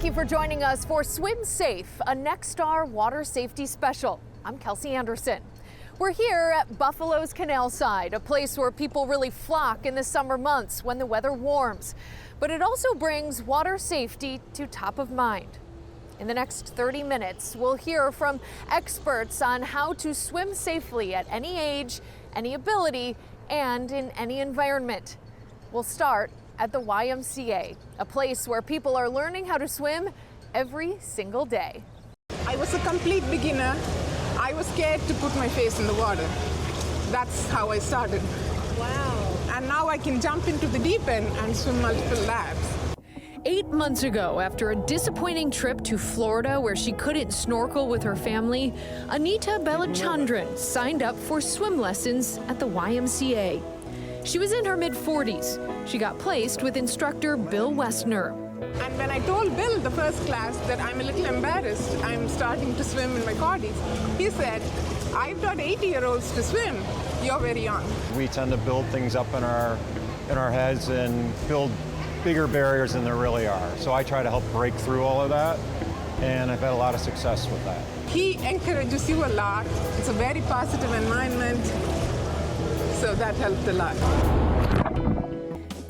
you for joining us for Swim Safe, a Nexstar water safety special. I'm Kelsey Anderson. We're here at Buffalo's Canal Side, a place where people really flock in the summer months when the weather warms. But it also brings water safety to top of mind. In the next 30 minutes, we'll hear from experts on how to swim safely at any age, any ability, and in any environment. We'll start at the YMCA, a place where people are learning how to swim every single day. I was a complete beginner. I was scared to put my face in the water. That's how I started. Wow. And now I can jump into the deep end and swim multiple laps. 8 months ago, after a disappointing trip to Florida where she couldn't snorkel with her family, Anita Balachandran signed up for swim lessons at the YMCA. She was in her mid-40s. She got placed with instructor Bill Westner. And when I told Bill the first class that I'm a little embarrassed, I'm starting to swim in my 40s, he said, I've taught 80-year-olds to swim. You're very young. We tend to build things up in our heads and build bigger barriers than there really are. So I try to help break through all of that, and I've had a lot of success with that. He encourages you a lot. It's a very positive environment, so that helped a lot.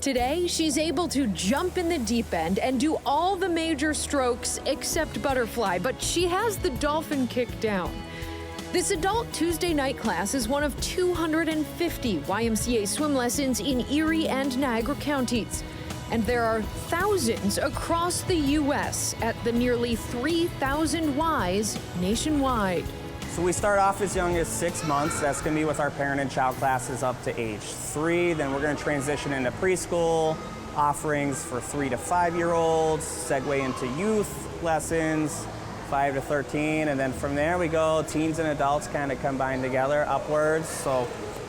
Today, she's able to jump in the deep end and do all the major strokes except butterfly, but she has the dolphin kick down. This adult Tuesday night class is one of 250 YMCA swim lessons in Erie and Niagara counties. And there are thousands across the U.S. at the nearly 3,000 Ys nationwide. So we start off as young as 6 months. That's going to be with our parent and child classes up to age 3. Then we're going to transition into preschool, offerings for 3 to 5-year-olds, segue into youth lessons, 5 to 13. And then from there we go, teens and adults kind of combine together upwards. So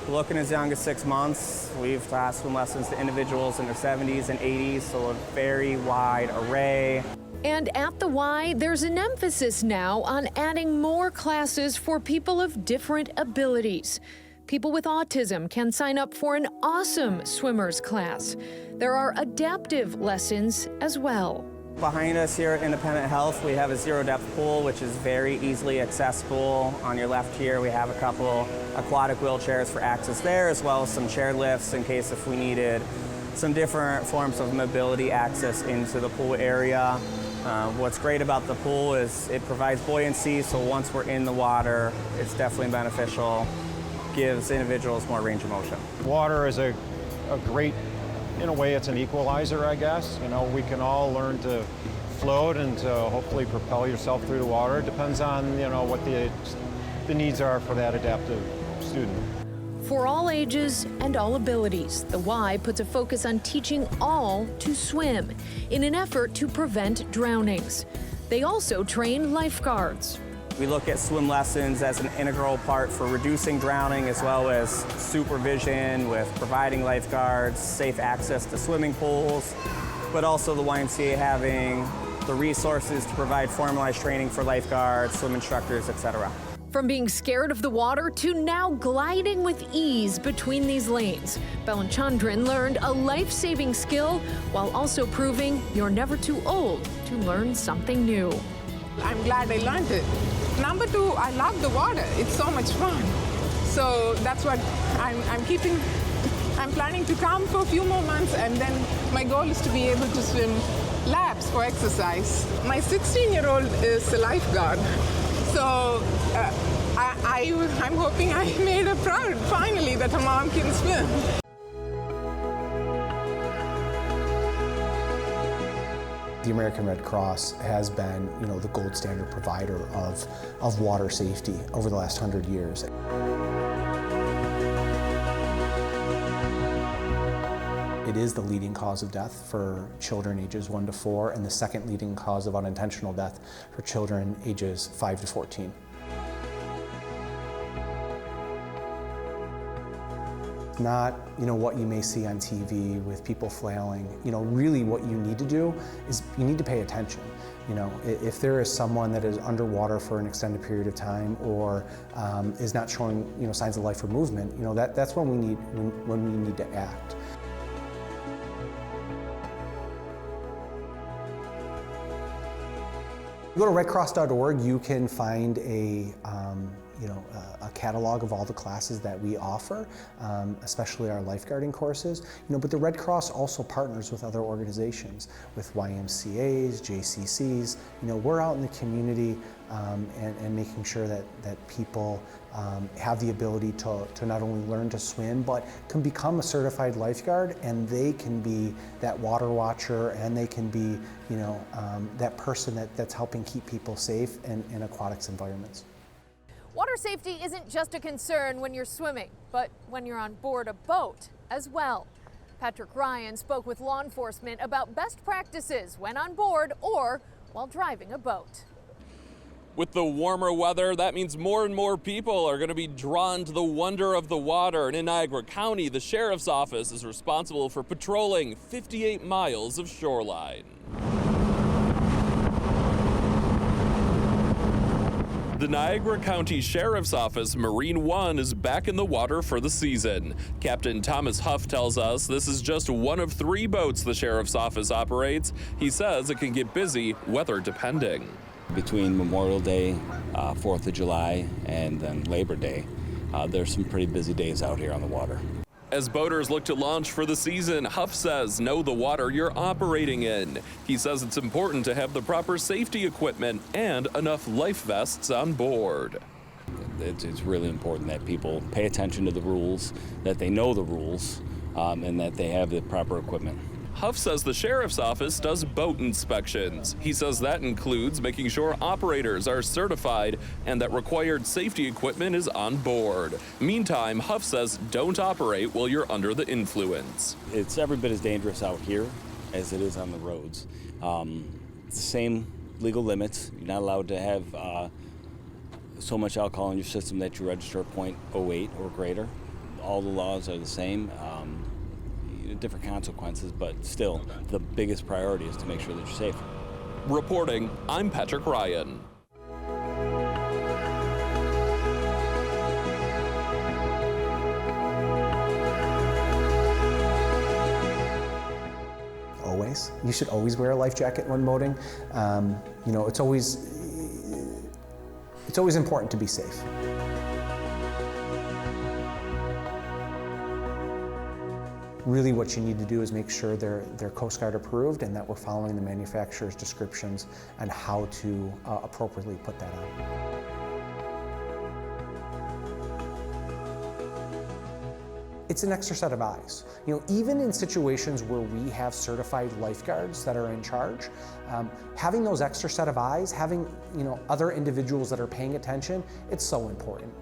looking as young as 6 months, we've taught swim lessons to individuals in their 70s and 80s, so a very wide array. And at the Y, there's an emphasis now on adding more classes for people of different abilities. People with autism can sign up for an awesome swimmer's class. There are adaptive lessons as well. Behind us here at Independent Health, we have a zero-depth pool, which is very easily accessible. On your left here, we have a couple aquatic wheelchairs for access there, as well as some chair lifts in case if we needed some different forms of mobility access into the pool area. What's great about the pool is it provides buoyancy, so once we're in the water, it's definitely beneficial, gives individuals more range of motion. Water is a great, in a way, it's an equalizer, I guess. You know, we can all learn to float and to hopefully propel yourself through the water. It depends on, you know, what the needs are for that adaptive student. For all ages and all abilities, the Y puts a focus on teaching all to swim in an effort to prevent drownings. They also train lifeguards. We look at swim lessons as an integral part for reducing drowning, as well as supervision with providing lifeguards, safe access to swimming pools, but also the YMCA having the resources to provide formalized training for lifeguards, swim instructors, etc. From being scared of the water to now gliding with ease between these lanes, Balachandran learned a life-saving skill while also proving you're never too old to learn something new. I'm glad I learned it. Number 2, I love the water. It's so much fun. So that's what I'm planning to come for a few more months, and then my goal is to be able to swim laps for exercise. My 16-year-old is a lifeguard. So I'm hoping I made her proud, finally, that her mom can swim. The American Red Cross has been, you know, the gold standard provider of water safety over the last 100 years. It is the leading cause of death for children ages 1 to 4 and the second leading cause of unintentional death for children ages 5 to 14. Not, you know, what you may see on TV with people flailing. You know, really what you need to do is you need to pay attention. You know, if there is someone that is underwater for an extended period of time or is not showing, you know, signs of life or movement, you know, that's when we need to act. Go to redcross.org, you can find a catalog of all the classes that we offer, especially our lifeguarding courses. But the Red Cross also partners with other organizations, with YMCAs, JCCs. We're out in the community and making sure that people have the ability to not only learn to swim, but can become a certified lifeguard, and they can be that water watcher, and they can be that person that's helping keep people safe in aquatics environments. Water safety isn't just a concern when you're swimming, but when you're on board a boat as well. Patrick Ryan spoke with law enforcement about best practices when on board or while driving a boat. With the warmer weather, that means more and more people are going to be drawn to the wonder of the water. And in Niagara County, the Sheriff's Office is responsible for patrolling 58 miles of shoreline. The Niagara County Sheriff's Office Marine One is back in the water for the season. Captain Thomas Huff tells us this is just one of 3 boats the Sheriff's Office operates. He says it can get busy, weather depending. Between Memorial Day, 4th of July, and then Labor Day, there's some pretty busy days out here on the water. As boaters look to launch for the season, Huff says know the water you're operating in. He says it's important to have the proper safety equipment and enough life vests on board. It's really important that people pay attention to the rules, that they know the rules, and that they have the proper equipment. Huff says the Sheriff's Office does boat inspections. He says that includes making sure operators are certified and that required safety equipment is on board. Meantime, Huff says don't operate while you're under the influence. It's every bit as dangerous out here as it is on the roads. It's the same legal limits. You're not allowed to have so much alcohol in your system that you register at 0.08 or greater. All the laws are the same. Different consequences, but still, the biggest priority is to make sure that you're safe. Reporting, I'm Patrick Ryan. Always. You should always wear a life jacket when boating. It's always important to be safe. Really what you need to do is make sure they're Coast Guard approved and that we're following the manufacturer's descriptions on how to appropriately put that on. It's an extra set of eyes. Even in situations where we have certified lifeguards that are in charge, having those extra set of eyes, having other individuals that are paying attention, it's so important.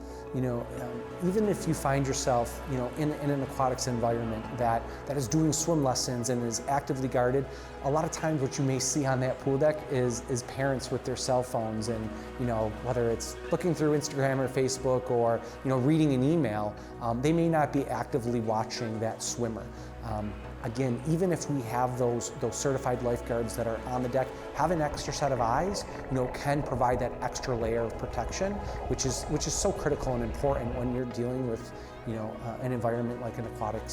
Even if you find yourself in an aquatics environment that is doing swim lessons and is actively guarded, a lot of times what you may see on that pool deck is parents with their cell phones, and whether it's looking through Instagram or Facebook or reading an email, they may not be actively watching that swimmer. Again, even if we have those certified lifeguards that are on the deck, having an extra set of eyes, can provide that extra layer of protection, which is so critical and important when you're dealing with, an environment like an aquatic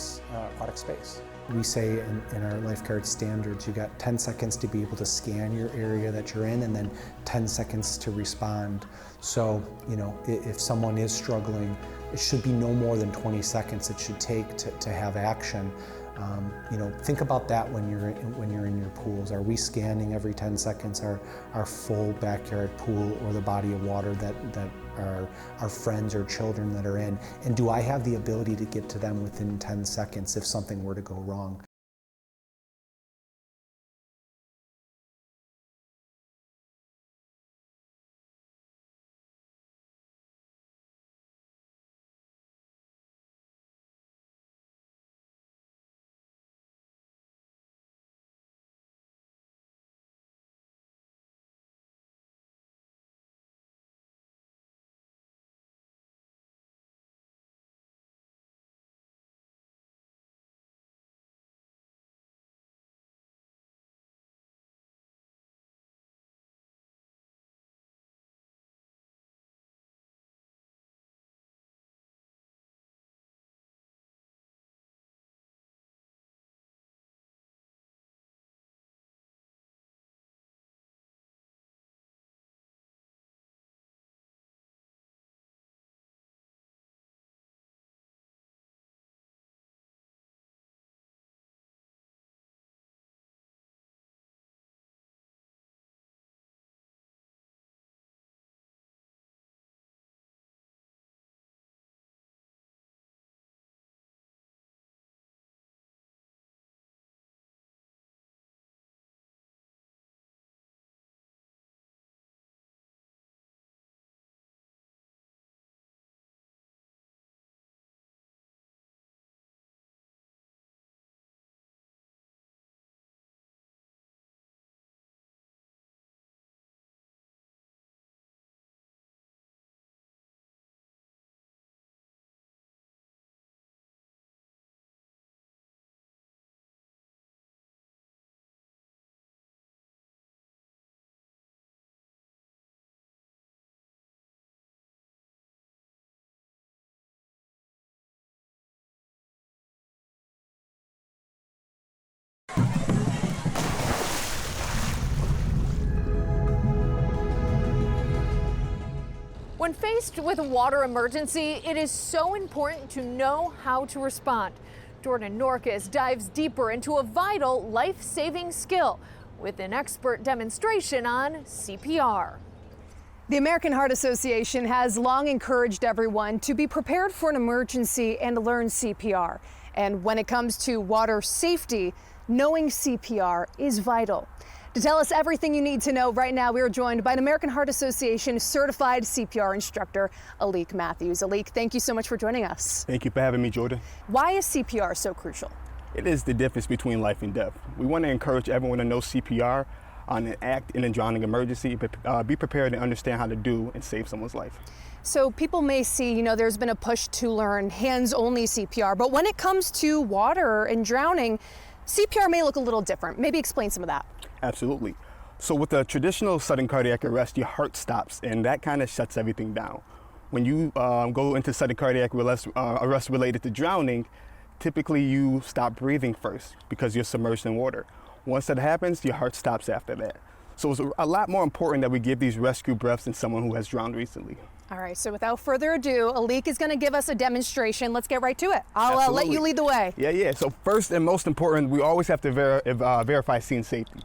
space. We say in our lifeguard standards, you got 10 seconds to be able to scan your area that you're in, and then 10 seconds to respond. So, if someone is struggling, it should be no more than 20 seconds it should take to have action. Think about that when you're in your pools. Are we scanning every 10 seconds our full backyard pool or the body of water that our friends or children that are in? And do I have the ability to get to them within 10 seconds if something were to go wrong? When faced with a water emergency, it is so important to know how to respond. Jordan Norcus dives deeper into a vital life-saving skill with an expert demonstration on CPR. The American Heart Association has long encouraged everyone to be prepared for an emergency and learn CPR. And when it comes to water safety, knowing CPR is vital. To tell us everything you need to know right now, we are joined by an American Heart Association certified CPR instructor, Alik Matthews. Alik, thank you so much for joining us. Thank you for having me, Jordan. Why is CPR so crucial? It is the difference between life and death. We want to encourage everyone to know CPR on an act in a drowning emergency, be prepared and understand how to do and save someone's life. So people may see, there's been a push to learn hands-only CPR, but when it comes to water and drowning, CPR may look a little different. Maybe explain some of that. Absolutely. So with a traditional sudden cardiac arrest, your heart stops and that kind of shuts everything down. When you go into sudden cardiac arrest related to drowning, typically you stop breathing first because you're submerged in water. Once that happens, your heart stops after that. So it's a lot more important that we give these rescue breaths than someone who has drowned recently. All right, so without further ado, Alik is going to give us a demonstration. Let's get right to it. I'll let you lead the way. Yeah. So first and most important, we always have to verify scene safety.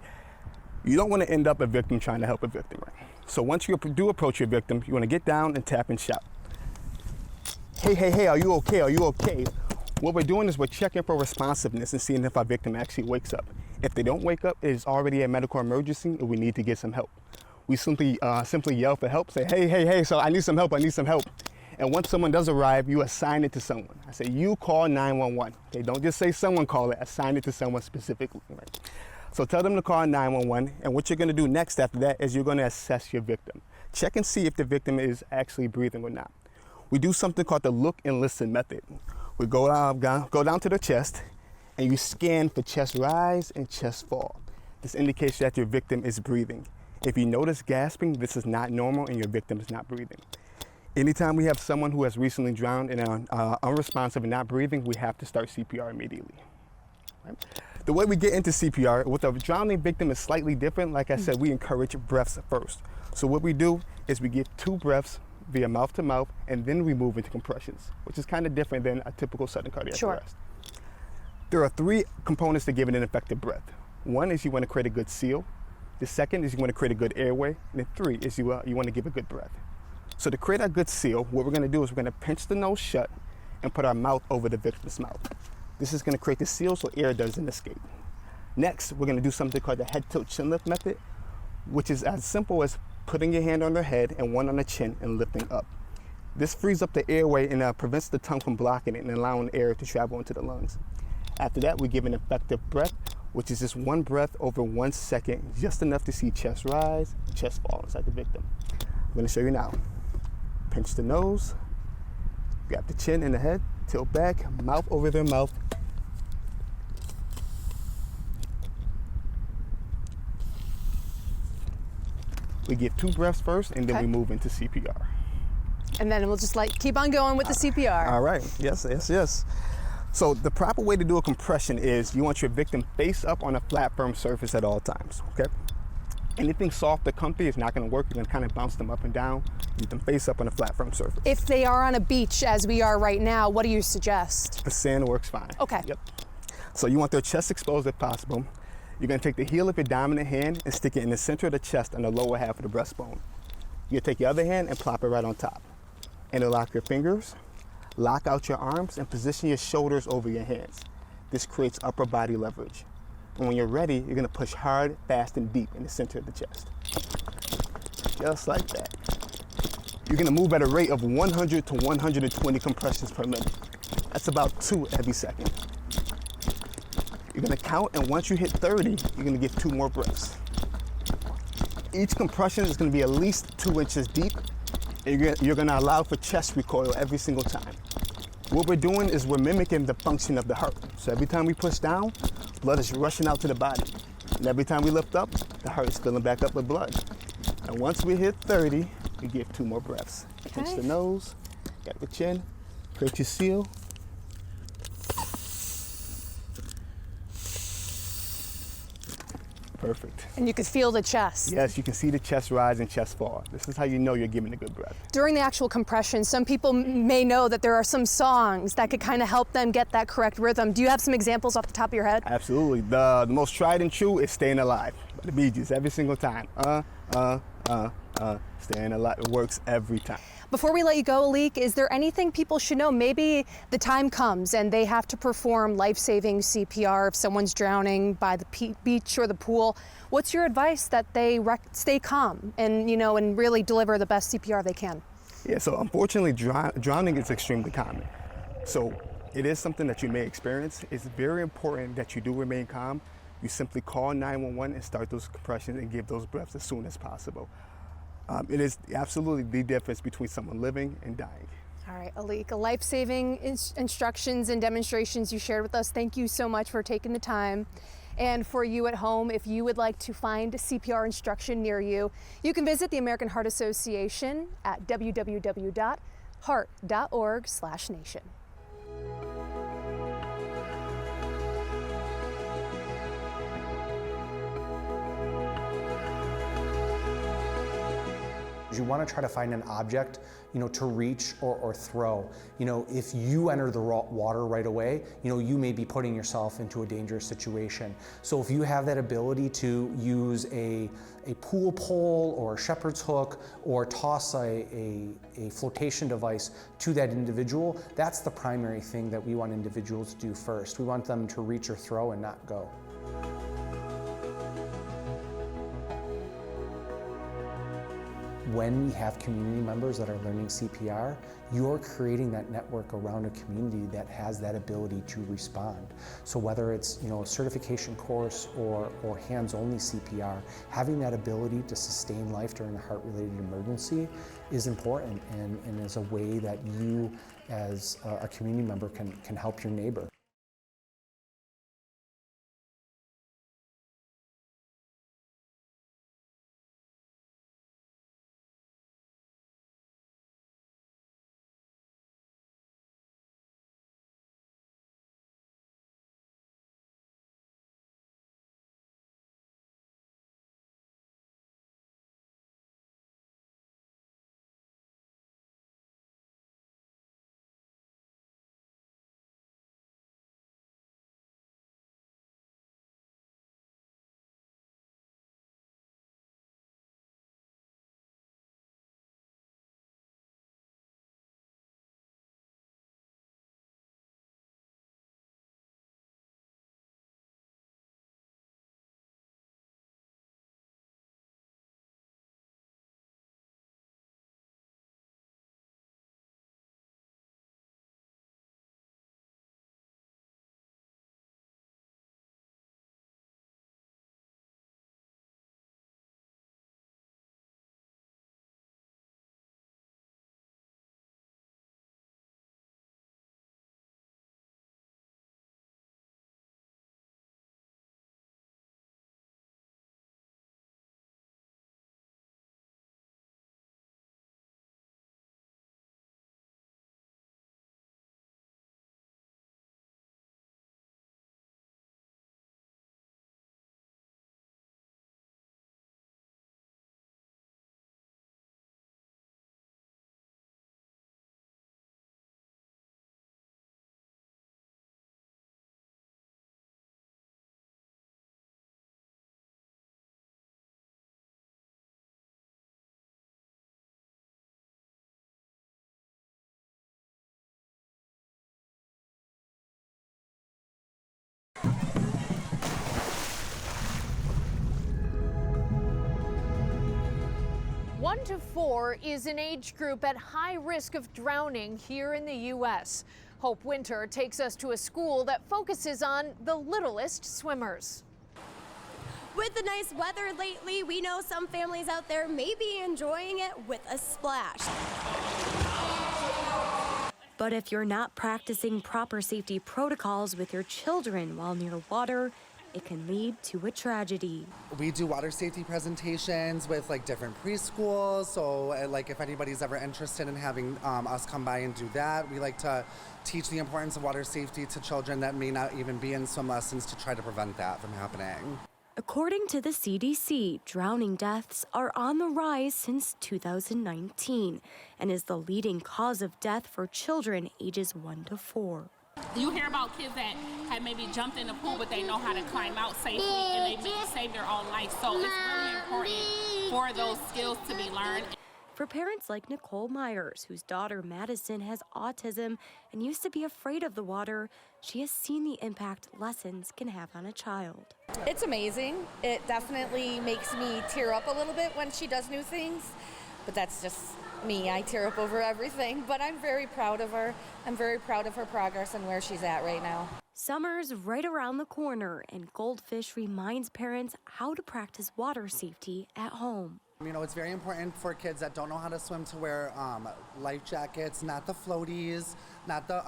You don't want to end up a victim trying to help a victim, right? So once you do approach your victim, you want to get down and tap and shout. Hey, are you okay? Are you okay? What we're doing is we're checking for responsiveness and seeing if our victim actually wakes up. If they don't wake up, it is already a medical emergency and we need to get some help. We simply yell for help, say, hey, so I need some help. And once someone does arrive, you assign it to someone. I say, you call 911. Okay, don't just say someone call it, assign it to someone specifically, right? So tell them to call 911, and what you're gonna do next after that is you're gonna assess your victim. Check and see if the victim is actually breathing or not. We do something called the look and listen method. We go down to the chest, and you scan for chest rise and chest fall. This indicates that your victim is breathing. If you notice gasping, this is not normal and your victim is not breathing. Anytime we have someone who has recently drowned and are unresponsive and not breathing, we have to start CPR immediately. Right? The way we get into CPR with a drowning victim is slightly different. Like I said, we encourage breaths first. So what we do is we give 2 breaths via mouth to mouth, and then we move into compressions, which is kind of different than a typical sudden cardiac arrest. There are 3 components to giving an effective breath. One is you want to create a good seal. The second is you want to create a good airway. And the 3 is you want to give a good breath. So to create a good seal, what we're going to do is we're going to pinch the nose shut and put our mouth over the victim's mouth. This is going to create the seal so air doesn't escape. Next, we're going to do something called the head tilt chin lift method, which is as simple as putting your hand on their head and one on the chin and lifting up. This frees up the airway and prevents the tongue from blocking it and allowing air to travel into the lungs. After that, we give an effective breath, which is just 1 breath over 1 second, just enough to see chest rise, chest fall inside the victim. I'm going to show you now. Pinch the nose, grab the chin and the head, tilt back, mouth over their mouth. We give 2 breaths first, and then we move into CPR. And then we'll just keep on going with the CPR. All right, yes. So the proper way to do a compression is you want your victim face up on a flat, firm surface at all times, okay? Anything soft or comfy is not gonna work. You're gonna kind of bounce them up and down. Keep them face up on a flat, firm surface. If they are on a beach, as we are right now, what do you suggest? The sand works fine. Okay. Yep. So you want their chest exposed if possible. You're gonna take the heel of your dominant hand and stick it in the center of the chest on the lower half of the breastbone. You take your other hand and plop it right on top. Interlock your fingers, lock out your arms, and position your shoulders over your hands. This creates upper body leverage. And when you're ready, you're gonna push hard, fast, and deep in the center of the chest. Just like that. You're gonna move at a rate of 100 to 120 compressions per minute. That's about 2 every second. You're gonna count, and once you hit 30, you're gonna give 2 more breaths. Each compression is gonna be at least 2 inches deep, and you're gonna allow for chest recoil every single time. What we're doing is we're mimicking the function of the heart. So every time we push down, blood is rushing out to the body. And every time we lift up, the heart is filling back up with blood. And once we hit 30, we give 2 more breaths. Okay. Pinch the nose, get the chin, create your seal. Perfect. And you could feel the chest. Yes, you can see the chest rise and chest fall. This is how you know you're giving a good breath. During the actual compression, some people may know that there are some songs that could kind of help them get that correct rhythm. Do you have some examples off the top of your head? Absolutely. The most tried and true is Staying Alive by the Bee Gees every single time. Staying alive. It works every time. Before we let you go, Alik, is there anything people should know? Maybe the time comes and they have to perform life-saving CPR if someone's drowning by the beach or the pool. What's your advice that they stay calm and, and really deliver the best CPR they can? Yeah, so unfortunately, drowning is extremely common. So it is something that you may experience. It's very important that you do remain calm. You simply call 911 and start those compressions and give those breaths as soon as possible. It is absolutely the difference between someone living and dying. All right, Alik, life-saving instructions and demonstrations you shared with us. Thank you so much for taking the time. And for you at home, if you would like to find CPR instruction near you, you can visit the American Heart Association at www.heart.org/nation. You want to try to find an object, to reach or throw. If you enter the water right away, you may be putting yourself into a dangerous situation. So if you have that ability to use a pool pole or a shepherd's hook or toss a flotation device to that individual, that's the primary thing that we want individuals to do first. We want them to reach or throw and not go. When we have community members that are learning CPR, you're creating that network around a community that has that ability to respond. So whether it's a certification course or hands-only CPR, having that ability to sustain life during a heart-related emergency is important and is a way that you as a community member can help your neighbor. One to 4 is an age group at high risk of drowning here in the U.S. Hope Winter takes us to a school that focuses on the littlest swimmers. With the nice weather lately, we know some families out there may be enjoying it with a splash. But if you're not practicing proper safety protocols with your children while near water, it can lead to a tragedy. We do water safety presentations with different preschools, so if anybody's ever interested in having us come by and do that, we like to teach the importance of water safety to children that may not even be in swim lessons to try to prevent that from happening. According to the CDC, drowning deaths are on the rise since 2019 and is the leading cause of death for children ages 1 to 4. You hear about kids that have maybe jumped in the pool, but they know how to climb out safely and they may save their own life. So it's really important for those skills to be learned. For parents like Nicole Myers, whose daughter Madison has autism and used to be afraid of the water, she has seen the impact lessons can have on a child. It's amazing. It definitely makes me tear up a little bit when she does new things, but that's just me. I tear up over everything, but I'm very proud of her. I'm very proud of her progress and where she's at right now. Summer's right around the corner, and Goldfish reminds parents how to practice water safety at home. You know, it's very important for kids that don't know how to swim to wear life jackets, not the floaties, not the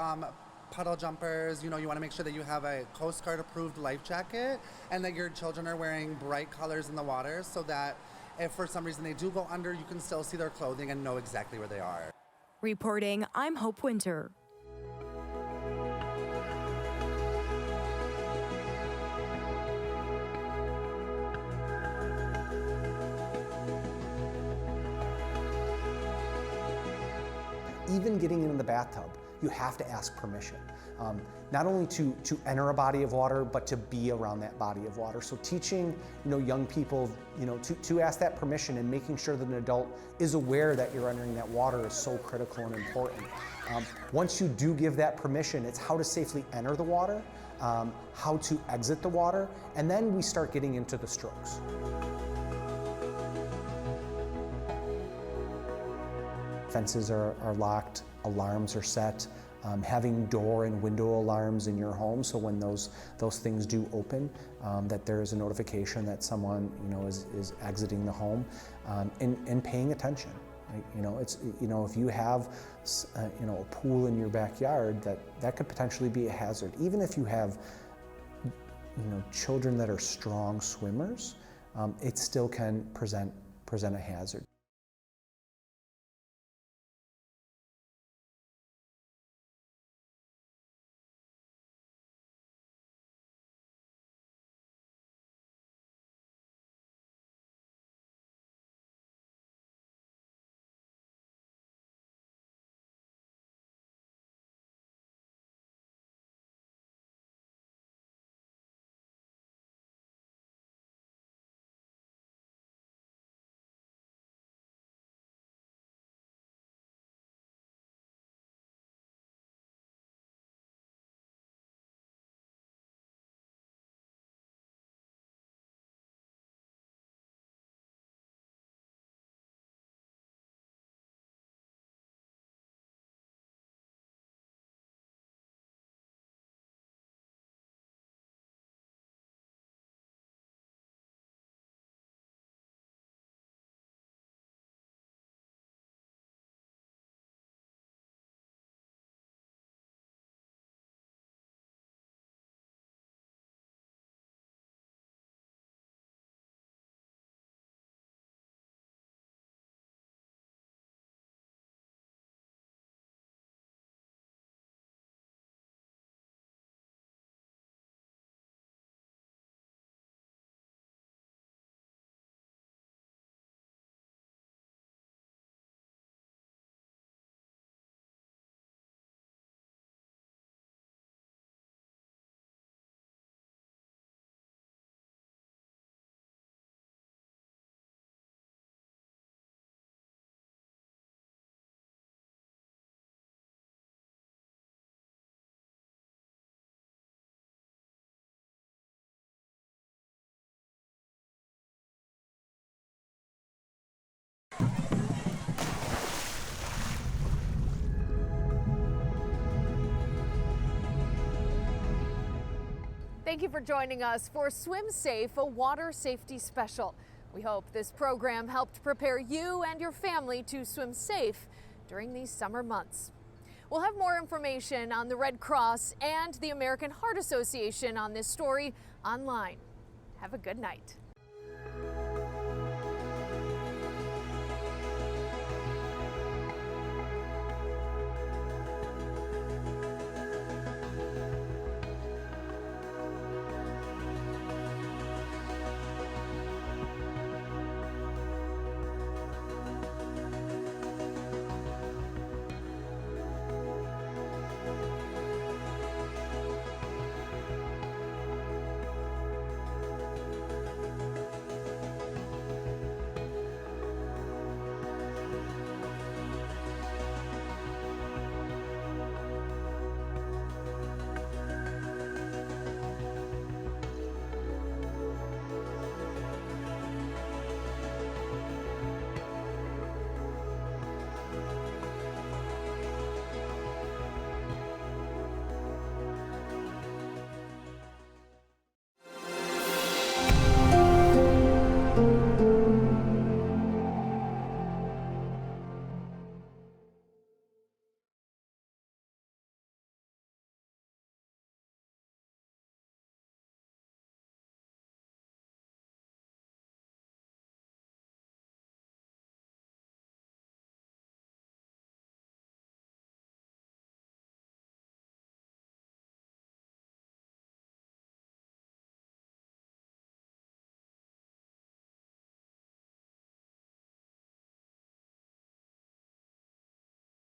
puddle jumpers. You know, you want to make sure that you have a Coast Guard approved life jacket and that your children are wearing bright colors in the water so that if for some reason they do go under, you can still see their clothing and know exactly where they are. Reporting, I'm Hope Winter. Even getting into the bathtub, you have to ask permission. Not only to enter a body of water, but to be around that body of water. So teaching, young people, to ask that permission and making sure that an adult is aware that you're entering that water is so critical and important. Once you do give that permission, it's how to safely enter the water, how to exit the water, and then we start getting into the strokes. Fences are locked, alarms are set, having door and window alarms in your home so when those things do open, that there is a notification that someone is exiting the home, and paying attention. Right? It's if you have a pool in your backyard, that could potentially be a hazard. Even if you have children that are strong swimmers, it still can present a hazard. Thank you for joining us for Swim Safe, a water safety special. We hope this program helped prepare you and your family to swim safe during these summer months. We'll have more information on the Red Cross and the American Heart Association on this story online. Have a good night.